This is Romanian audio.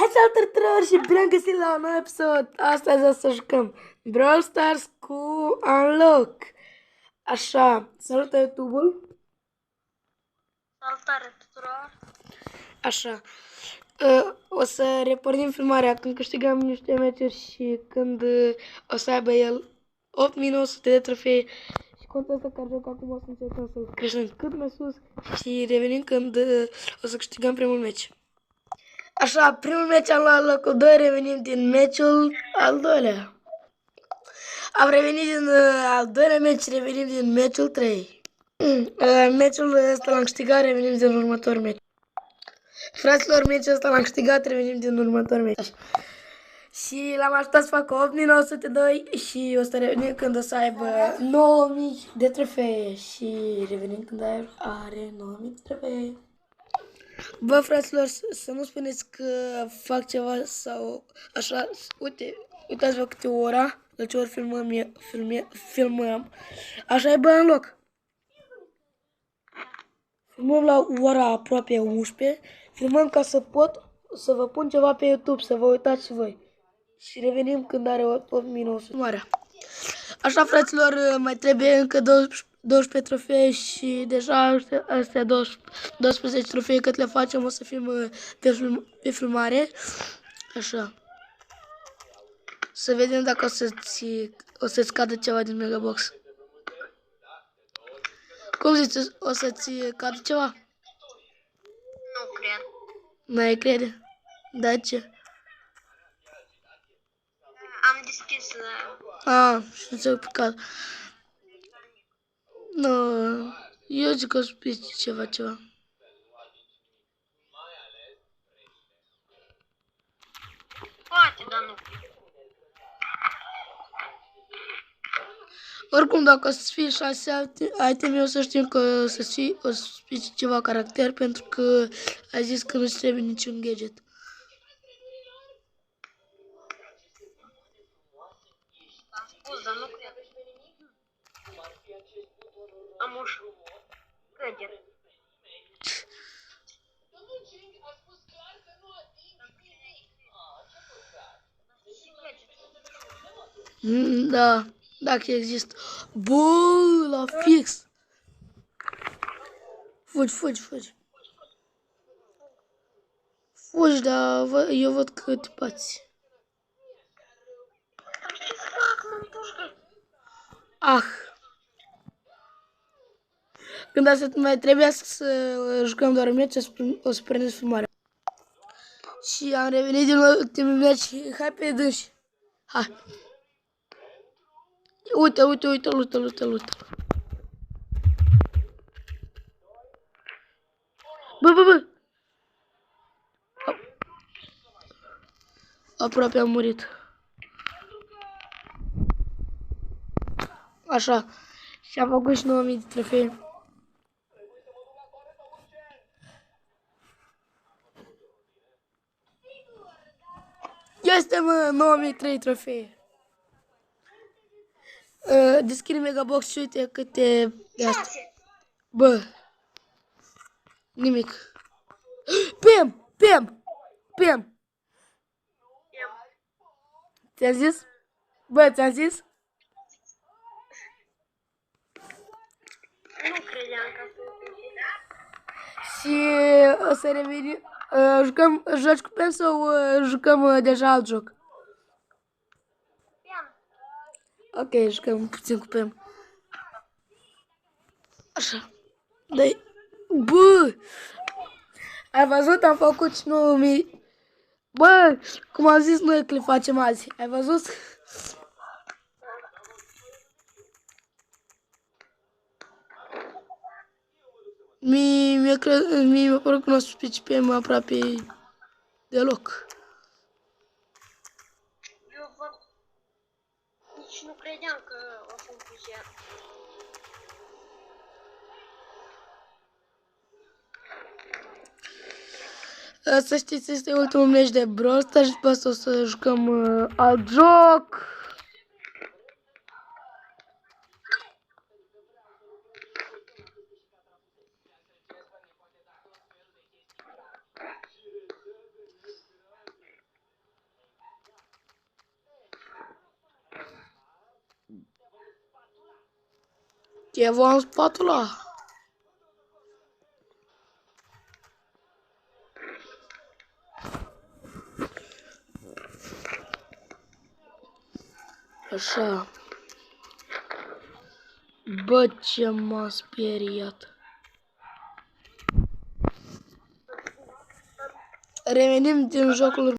Salutare tuturor și bine am găsit la un nou episod. Astăzi o să jucăm Brawl Stars cu Unlock. Așa, salută YouTube-ul. Salutare tuturor! Așa, o să repornim filmarea când câștigăm niște meciuri și când o să aibă el 8900 de trofee. Și contul ăsta care joc acum o să încercăm să creștem cât mai sus și revenim când o să câștigăm primul meci. Așa, primul meci am luat locul 2, revenim din meciul al doilea. Am revenit din al doilea meci, revenim din meciul 3. Meciul ăsta l-am câștigat, revenim din următor meci. Fraților, meciul ăsta l-am câștigat, revenim din următor meci. Așa. Și l-am ajutat să facă 8902 și o să revenim când o să aibă 9000 de trofee. Și revenim când are 9000 de trofee. Bă, fraților, să nu spuneți că fac ceva sau așa. Uitați-vă câte ora, la ce ori filmăm. Așa e, bă, în loc. Filmăm la ora aproape 11. Filmăm ca să pot să vă pun ceva pe YouTube, să vă uitați și voi. Și revenim când are 8900 marea. Așa, fraților, mai trebuie încă 12 trofee și deja astea 12 trofee cât le facem o să fim pe filmare. Așa. Să vedem dacă o să-ți cadă ceva din Megabox. Cum zici, o să-ți cadă ceva? Nu cred. N-ai crede? Da, ce? Am deschis Și ți-o picat. Nu, eu zic că o să pici ceva. poate, dar nu. Oricum, dacă o să fie 6 iteme, o să știm că o să pici ceva caracter, pentru că ai zis că nu-ți trebuie niciun gadget. Am spus, dar nu cred. Am ușă. Credere. Da, dacă există. Bă, la fix. Fugi. Fugi, dar eu văd că te bați. Ce să fac, mă împușcă? Ah. Când asta mai trebuia să jucăm doar un meci, o să prindeți filmarea. Și am revenit din ultimul meci. Hai pe dânsi. Hai. Uite, lută. Bă. Aproape am murit. Așa. Și am făcut și 9000 de trofee. Este, mă, 9003 trofee. Deschide Megabox și uite câte... 6. Bă. Nimic. Pem. Ți-am zis? Bă, ți-am zis? Nu credeam că să Și o să revenim. Joci cu Pem sau jucăm deja alt joc? Pian. Ok, jucăm puțin cu Pem. Așa. Dai. Bă! Ai văzut? Am făcut și 9000. Bă, cum am zis noi că le facem azi. Ai văzut? Mie mi-a părut că nu o să pici pe mă aproape deloc. Eu văd. Nici nu credeam că o să împușe. Să știți, este ultimul meci de Brawl Stars și după asta o să jucăm alt joc. Ce v-am spatula? Așa. Bă, ce m-a speriat. Revenim din jocul